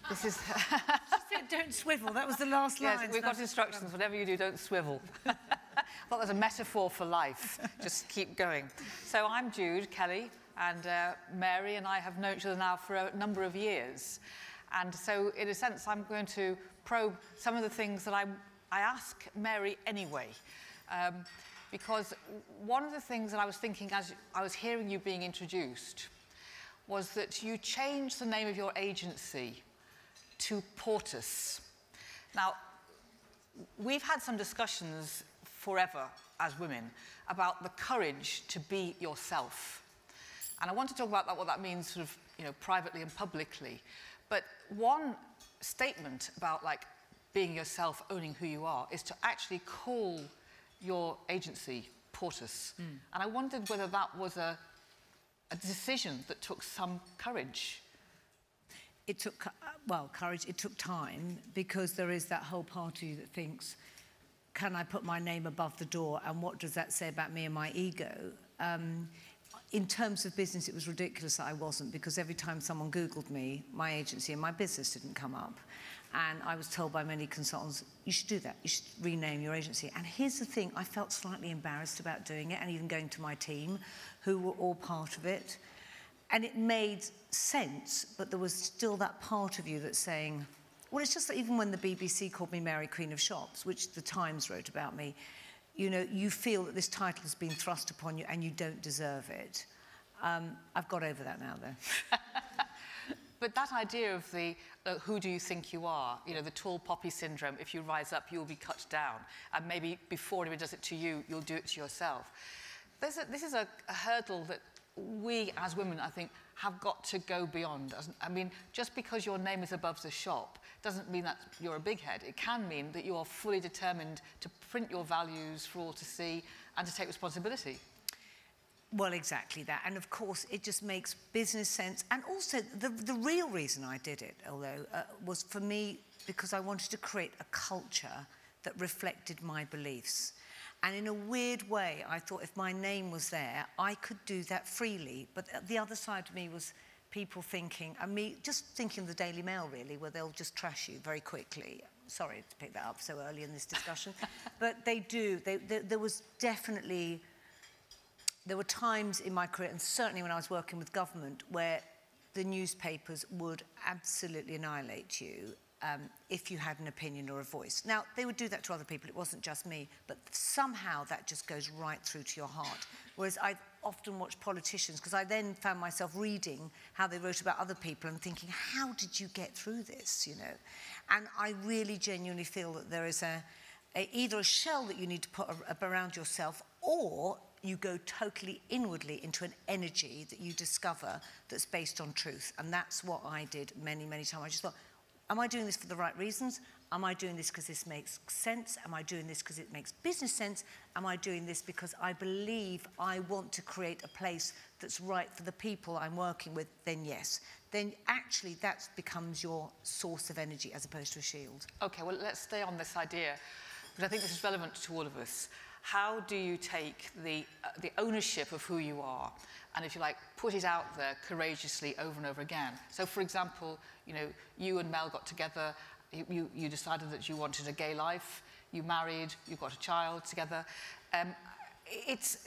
This is... She said, don't swivel. That was the last line. Yes, we've got instructions. Whatever you do, don't swivel. I thought there's a metaphor for life. Just keep going. So I'm Jude Kelly, and Mary and I have known each other now for a number of years. And so, in a sense, I'm going to probe some of the things that I ask Mary anyway. Because one of the things that I was thinking as I was hearing you being introduced was that you changed the name of your agency to Portas. Now, we've had some discussions forever as women about the courage to be yourself. And I want to talk about what that means sort of, you know, privately and publicly. But one statement about like being yourself, owning who you are, is to actually call your agency Portas. And I wondered whether that was a decision that took some courage. It took, well, courage, it took time, because there is that whole party that thinks, can I put my name above the door, and what does that say about me and my ego? In terms of business, it was ridiculous that I wasn't, because every time someone Googled me, my agency and my business didn't come up. And I was told by many consultants, you should do that, you should rename your agency. And here's the thing, I felt slightly embarrassed about doing it, and even going to my team, who were all part of it. And it made sense, but there was still that part of you that's saying, well, it's just that even when the BBC called me Mary Queen of Shops, which the Times wrote about me, you know, you feel that this title has been thrust upon you and you don't deserve it. I've got over that now, though. But that idea of the who do you think you are, you know, the tall poppy syndrome, if you rise up, you'll be cut down. And maybe before anyone does it to you, you'll do it to yourself. This is a hurdle that we as women, I think, have got to go beyond. I mean, just because your name is above the shop doesn't mean that you're a big head. It can mean that you are fully determined to print your values for all to see and to take responsibility. Well, exactly that. And of course, it just makes business sense. And also, the real reason I did it, although, was for me, because I wanted to create a culture that reflected my beliefs. And in a weird way, I thought if my name was there, I could do that freely. But the other side of me was people thinking, and me just thinking of the Daily Mail, really, where they'll just trash you very quickly. Sorry to pick that up so early in this discussion. But they do. There was definitely... There were times in my career, and certainly when I was working with government, where the newspapers would absolutely annihilate you if you had an opinion or a voice. Now, they would do that to other people. It wasn't just me. But somehow that just goes right through to your heart. Whereas I often watch politicians, because I then found myself reading how they wrote about other people and thinking, how did you get through this, you know? And I really genuinely feel that there is either a shell that you need to put around yourself, or you go totally inwardly into an energy that you discover that's based on truth. And that's what I did many, many times. I just thought, am I doing this for the right reasons? Am I doing this because this makes sense? Am I doing this because it makes business sense? Am I doing this because I believe I want to create a place that's right for the people I'm working with? Then yes. Then actually that becomes your source of energy as opposed to a shield. Okay, well, let's stay on this idea, because I think this is relevant to all of us. How do you take the ownership of who you are and, if you like, put it out there courageously over and over again? So, for example, you know, you and Mel got together, you decided that you wanted a gay life, you married, you got a child together. It's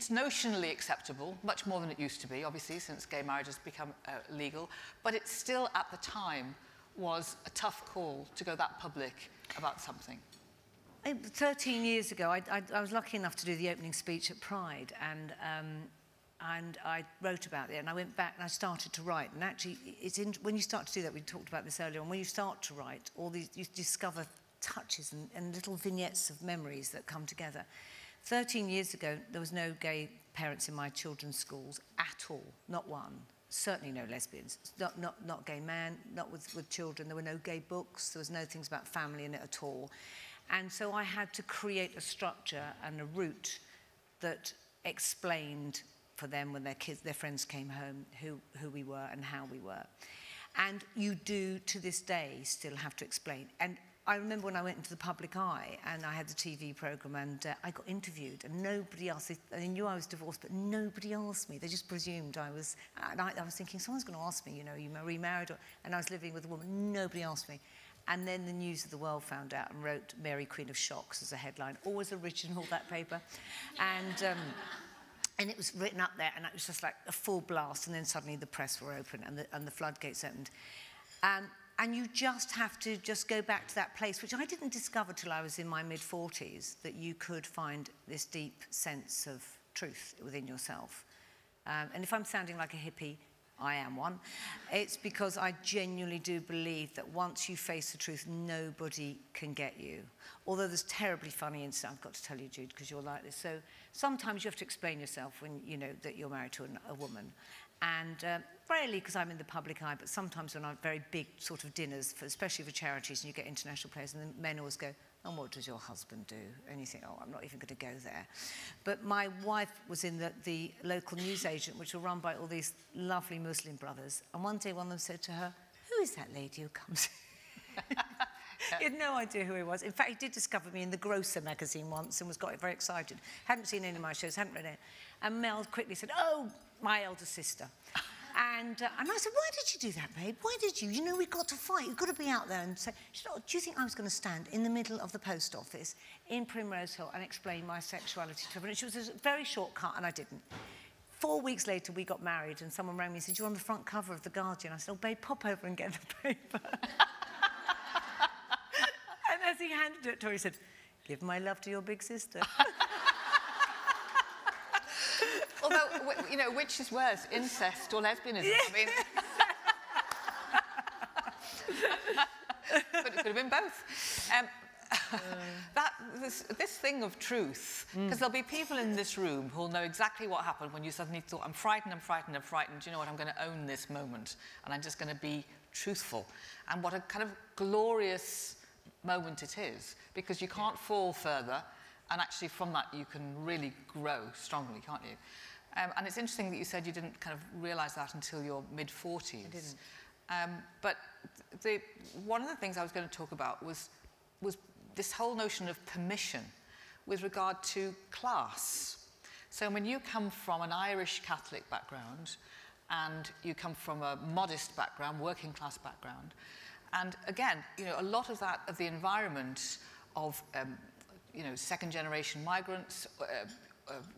notionally acceptable, much more than it used to be, obviously, since gay marriage has become legal, but it still, at the time, was a tough call to go that public about something. 13 years ago, I was lucky enough to do the opening speech at Pride, and I wrote about it, and I went back and I started to write. And actually, when you start to do that, we talked about this earlier, and when you start to write, all these, you discover touches and little vignettes of memories that come together. 13 years ago, there was no gay parents in my children's schools at all, not one. Certainly no lesbians, not gay men, not with children. There were no gay books, there was no things about family in it at all. And so I had to create a structure and a route that explained for them when their friends came home who we were and how we were. And you do, to this day, still have to explain. And I remember when I went into the public eye and I had the TV programme and I got interviewed and nobody asked, they knew I was divorced, but nobody asked me. They just presumed I was, and I was thinking, someone's going to ask me, you know, you remarried, and I was living with a woman. Nobody asked me. And then the News of the World found out and wrote Mary Queen of Shocks as a headline. Always original, that paper. And it was written up there, and it was just like a full blast, and then suddenly the press were open and the floodgates opened. And you just have to just go back to that place, which I didn't discover till I was in my mid-40s, that you could find this deep sense of truth within yourself. And if I'm sounding like a hippie, I am one. It's because I genuinely do believe that once you face the truth, nobody can get you. Although there's terribly funny incidents, I've got to tell you, Jude, because you're like this. So sometimes you have to explain yourself when you know that you're married to a woman. And rarely because I'm in the public eye, but sometimes when I'm very big sort of dinners, especially for charities, and you get international players, and the men always go, and what does your husband do? And you think, oh, I'm not even going to go there. But my wife was in the local newsagent, which were run by all these lovely Muslim brothers. And one day one of them said to her, who is that lady who comes in? He had no idea who he was. In fact, he did discover me in the Grocer magazine once and got very excited. Hadn't seen any of my shows, hadn't read it. And Mel quickly said, oh, my elder sister. And I said, why did you do that, babe? Why did you? You know, we've got to fight. You've got to be out there and say, she said, oh, do you think I was going to stand in the middle of the post office in Primrose Hill and explain my sexuality to her? And she was a very short cut, and I didn't. 4 weeks later, we got married, and someone rang me and said, you're on the front cover of The Guardian. I said, oh, babe, pop over and get the paper. And as he handed it to her, he said, give my love to your big sister. Although, you know, which is worse, incest or lesbianism? Yeah. I mean, but it could have been both. This thing of truth, because there'll be people in this room who'll know exactly what happened when you suddenly thought, I'm frightened, I'm frightened, I'm frightened. Do you know what? I'm going to own this moment, and I'm just going to be truthful. And what a kind of glorious moment it is, because you can't fall further, and actually from that you can really grow strongly, can't you? And it's interesting that you said you didn't kind of realise that until your mid-40s. I didn't. But one of the things I was going to talk about was this whole notion of permission with regard to class. So when you come from an Irish Catholic background and you come from a modest background, working class background, and again, you know, a lot of that, of the environment of, you know, second generation migrants,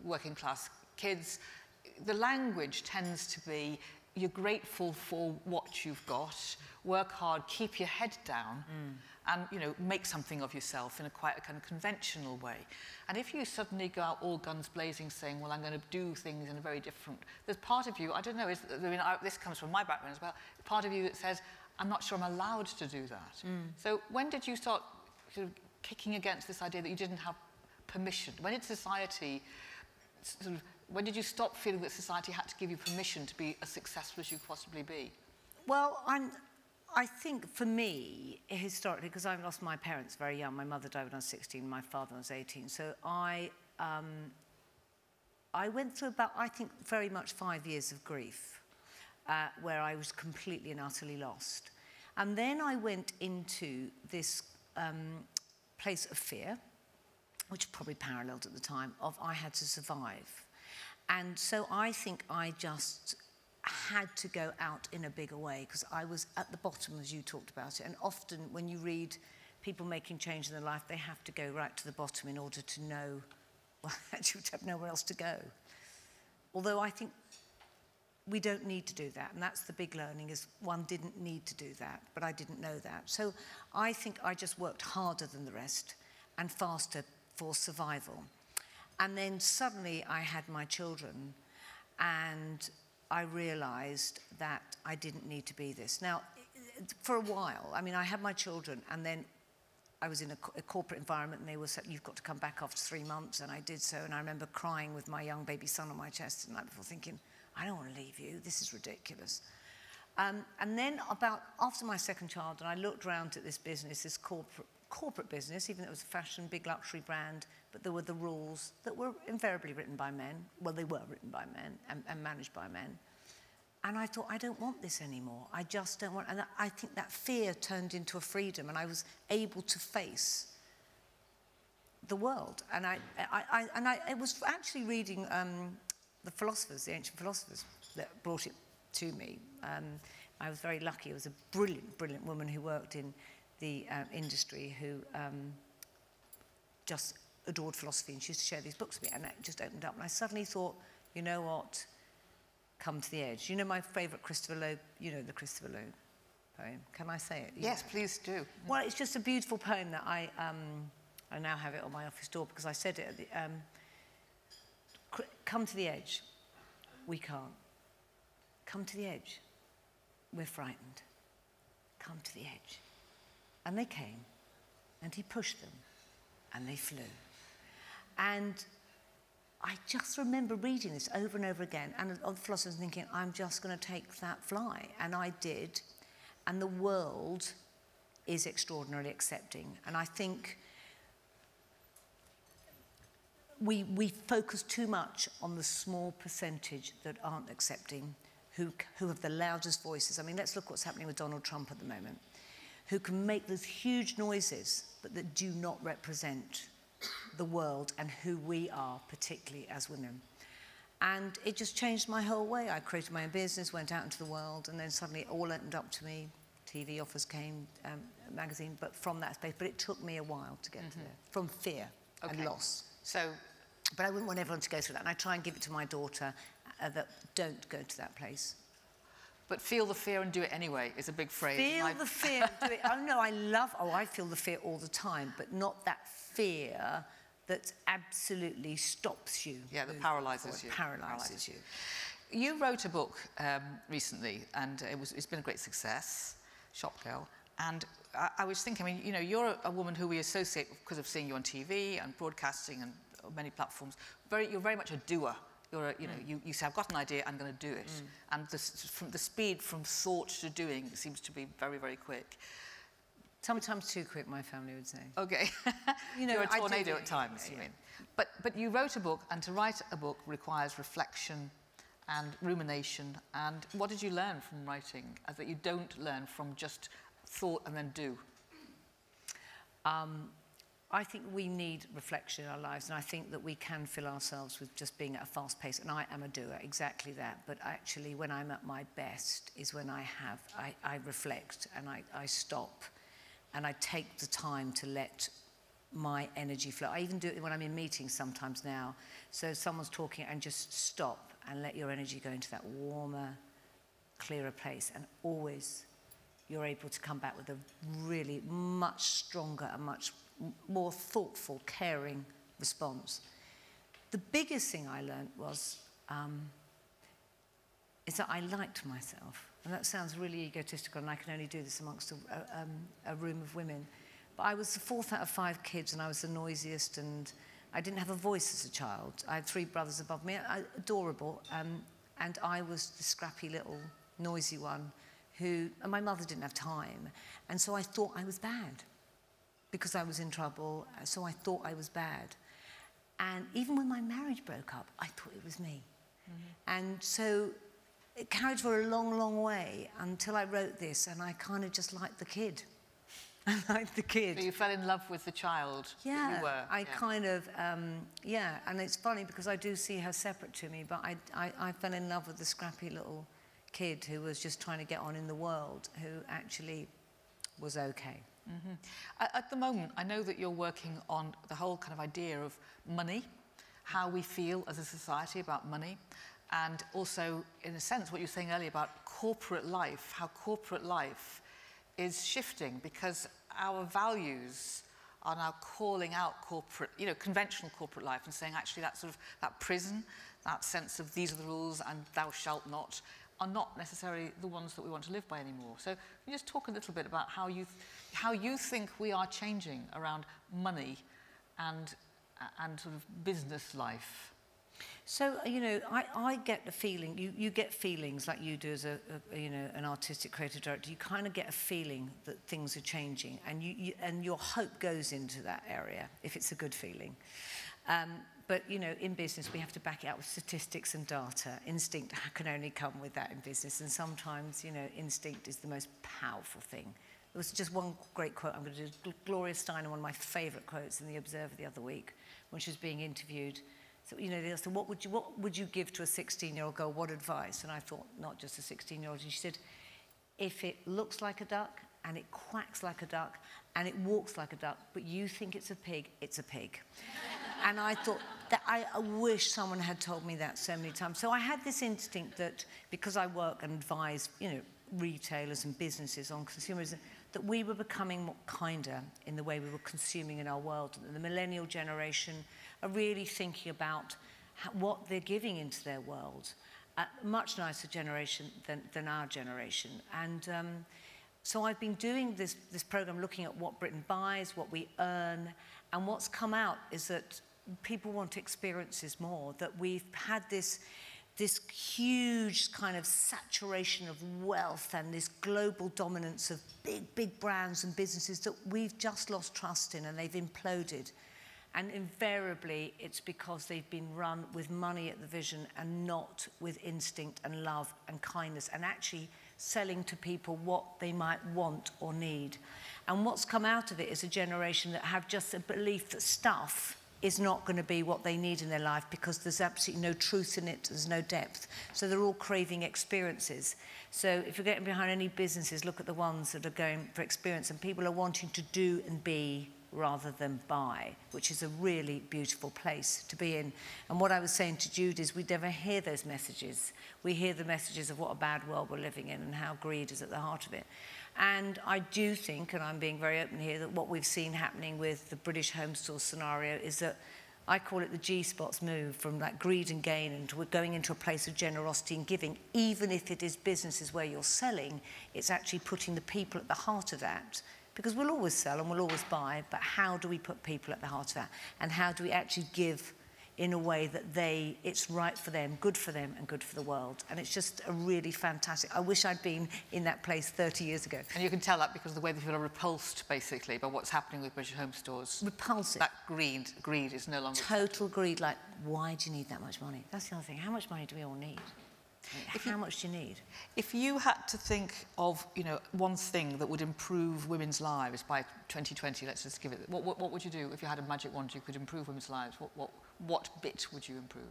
working class kids, the language tends to be, you're grateful for what you've got, work hard, keep your head down, and, you know, make something of yourself in quite a kind of conventional way. And if you suddenly go out all guns blazing saying, well, I'm going to do things in a very different... There's part of you, I don't know, this comes from my background as well, part of you that says, I'm not sure I'm allowed to do that. So when did you start sort of kicking against this idea that you didn't have permission? When did society sort of... When did you stop feeling that society had to give you permission to be as successful as you could possibly be? Well, I think for me, historically, because I lost my parents very young, my mother died when I was 16, my father when I was 18, so I went through about, I think, very much 5 years of grief, where I was completely and utterly lost. And then I went into this place of fear, which probably paralleled at the time, of I had to survive. And so I think I just had to go out in a bigger way, because I was at the bottom, as you talked about it. And often when you read people making change in their life, they have to go right to the bottom in order to know, well, actually, you have nowhere else to go. Although I think we don't need to do that. And that's the big learning, is one didn't need to do that, but I didn't know that. So I think I just worked harder than the rest and faster for survival. And then suddenly I had my children, and I realised that I didn't need to be this. Now, for a while, I mean, I had my children, and then I was in a corporate environment, and they were said, you've got to come back after 3 months, and I did so. And I remember crying with my young baby son on my chest the night before, thinking, I don't want to leave you, this is ridiculous. And then about after my second child, and I looked around at this business, this corporate business, even though it was a fashion, big luxury brand, but there were the rules that were invariably written by men. Well, they were written by men and managed by men. And I thought, I don't want this anymore. I just don't want, and I think that fear turned into a freedom, and I was able to face the world. And I was actually reading the philosophers, the ancient philosophers, that brought it to me. I was very lucky. It was a brilliant, brilliant woman who worked in the industry who just adored philosophy, and she used to share these books with me, and it just opened up. And I suddenly thought, you know what? Come to the edge. You know my favourite Christopher Lowe, you know the Christopher Lowe poem. Can I say it? Yes, please do. Well, it's just a beautiful poem that I now have it on my office door because I said it at the, come to the edge. We can't. Come to the edge. We're frightened. Come to the edge. And they came, and he pushed them, and they flew. And I just remember reading this over and over again, and of the philosophers thinking, I'm just going to take that fly. And I did. And the world is extraordinarily accepting. And I think we focus too much on the small percentage that aren't accepting, who have the loudest voices. I mean, let's look what's happening with Donald Trump at the moment, who can make those huge noises, but that do not represent the world and who we are, particularly as women. And it just changed my whole way. I created my own business, went out into the world, and then suddenly it all opened up to me. TV offers came, magazine, but from that space. But it took me a while to get to there, from fear and loss. So, but I wouldn't want everyone to go through that, and I try and give it to my daughter that don't go to that place. But feel the fear and do it anyway is a big phrase. Feel the fear and do it. Oh, no, I feel the fear all the time, but not that fear that absolutely stops you. Yeah, that paralyses you. Paralyses you. You wrote a book recently, and it's been a great success, Shop Girl. And I was thinking, I mean, you know, you're a woman who we associate because of seeing you on TV and broadcasting and many platforms. You're very much a doer. You're you say, I've got an idea, I'm going to do it. And the speed from thought to doing seems to be very, very quick. Sometimes too quick, my family would say. Okay. You know, you're a tornado at times, you mean. But you wrote a book, and to write a book requires reflection and rumination. And what did you learn from writing that you don't learn from just thought and then do? I think we need reflection in our lives, and I think that we can fill ourselves with just being at a fast pace, and I am a doer, exactly that. But actually, when I'm at my best is when I reflect, and I stop, and I take the time to let my energy flow. I even do it when I'm in meetings sometimes now. So someone's talking, and just stop and let your energy go into that warmer, clearer place, and always you're able to come back with a really much stronger and much more thoughtful, caring response. The biggest thing I learned was is that I liked myself. And that sounds really egotistical, and I can only do this amongst a room of women. But I was the fourth out of 5 kids, and I was the noisiest, and I didn't have a voice as a child. I had 3 brothers above me, adorable, and I was the scrappy little noisy one and my mother didn't have time. And so I thought I was bad because I was in trouble, so I thought I was bad. And even when my marriage broke up, I thought it was me. And so it carried for a long, long way until I wrote this, and I kind of just liked the kid. I liked the kid. So you fell in love with the child that you were. I kind of, and it's funny because I do see her separate to me, but I fell in love with the scrappy little kid who was just trying to get on in the world, who actually was okay. At the moment, I know that you're working on the whole kind of idea of money, how we feel as a society about money, and also, in a sense, what you were saying earlier about corporate life, how corporate life is shifting because our values are now calling out corporate, conventional corporate life and saying actually that sort of, that prison, that sense of these are the rules and thou shalt not, are not necessarily the ones that we want to live by anymore. So can you just talk a little bit about how you think we are changing around money and sort of business life? So, I get the feeling, you get feelings like you do as an artistic creative director. You kind of get a feeling that things are changing, and your hope goes into that area, if it's a good feeling. But, you know, in business, we have to back it up with statistics and data. Instinct can only come with that in business. And sometimes, you know, instinct is the most powerful thing. There was just one great quote I'm going to do. Gloria Steinem, one of my favourite quotes in The Observer the other week, when she was being interviewed. So, you know, they asked her, what would you give to a 16-year-old girl? What advice? And I thought, not just a 16-year-old. And she said, if it looks like a duck, and it quacks like a duck, and it walks like a duck, but you think it's a pig, it's a pig. And I thought, that I wish someone had told me that so many times. So I had this instinct that, because I work and advise, you know, retailers and businesses on consumerism, that we were becoming more kinder in the way we were consuming in our world. And the millennial generation are really thinking about what they're giving into their world. A much nicer generation than our generation. And so I've been doing this program looking at what Britain buys, what we earn, and what's come out is that people want experiences more, that we've had this huge kind of saturation of wealth and this global dominance of big brands and businesses that we've just lost trust in, and they've imploded. And invariably, it's because they've been run with money at the vision and not with instinct and love and kindness, and actually selling to people what they might want or need. And what's come out of it is a generation that have just a belief that stuff is not going to be what they need in their life because there's absolutely no truth in it, there's no depth. So they're all craving experiences. So if you're getting behind any businesses, look at the ones that are going for experience, and people are wanting to do and be rather than buy, which is a really beautiful place to be in. And what I was saying to Jude is we never hear those messages. We hear the messages of what a bad world we're living in and how greed is at the heart of it. And I do think, and I'm being very open here, that what we've seen happening with the British home store scenario is that I call it the G-spots move from that greed and gain, and we're going into a place of generosity and giving. Even if it is businesses where you're selling, it's actually putting the people at the heart of that. Because we'll always sell and we'll always buy, but how do we put people at the heart of that? And how do we actually give in a way that it's right for them, good for them, and good for the world? And it's just a really fantastic. I wish I'd been in that place 30 years ago. And you can tell that because of the way that people are repulsed, basically, by what's happening with British home stores. Repulsive. That greed is no longer... Total greed, like, why do you need that much money? That's the other thing. How much money do we all need? How much do you need? If you had to think of, you know, one thing that would improve women's lives by 2020, let's just give it, what would you do if you had a magic wand you could improve women's lives? What bit would you improve?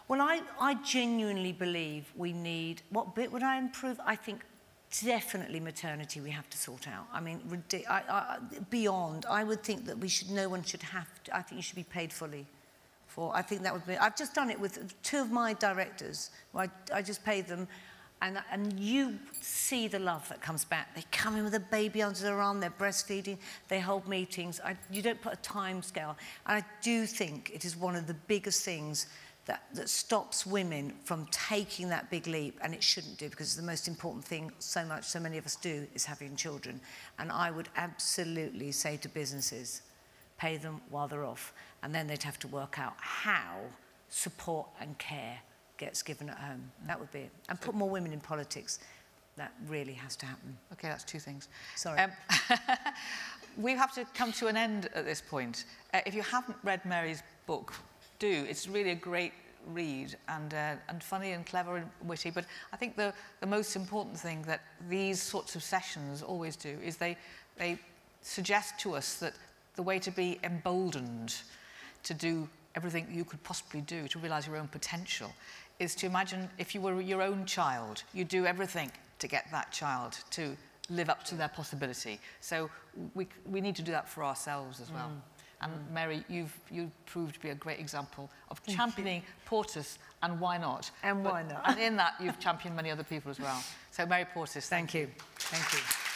Well, I genuinely believe we need... What bit would I improve? I think definitely maternity we have to sort out. I mean, beyond, I would think that no one should have to... I think you should be paid fully. I think that would be... I've just done it with 2 of my directors. I just paid them, and you see the love that comes back. They come in with a baby under their arm, they're breastfeeding, they hold meetings. You don't put a time scale. And I do think it is one of the biggest things that stops women from taking that big leap, and it shouldn't do, because the most important thing so many of us do is having children. And I would absolutely say to businesses, pay them while they're off, and then they'd have to work out how support and care gets given at home. That would be it. And put more women in politics. That really has to happen. Okay, that's 2 things. Sorry. We have to come to an end at this point. If you haven't read Mary's book, do. It's really a great read, and funny and clever and witty. But I think the most important thing that these sorts of sessions always do is they suggest to us that the way to be emboldened to do everything you could possibly do, to realise your own potential, is to imagine if you were your own child, you'd do everything to get that child to live up to their possibility. So we need to do that for ourselves as well. And Mary, you've proved to be a great example of championing Portas, and why not? And why not? And in that, you've championed many other people as well. So Mary Portas, thank you. Thank you.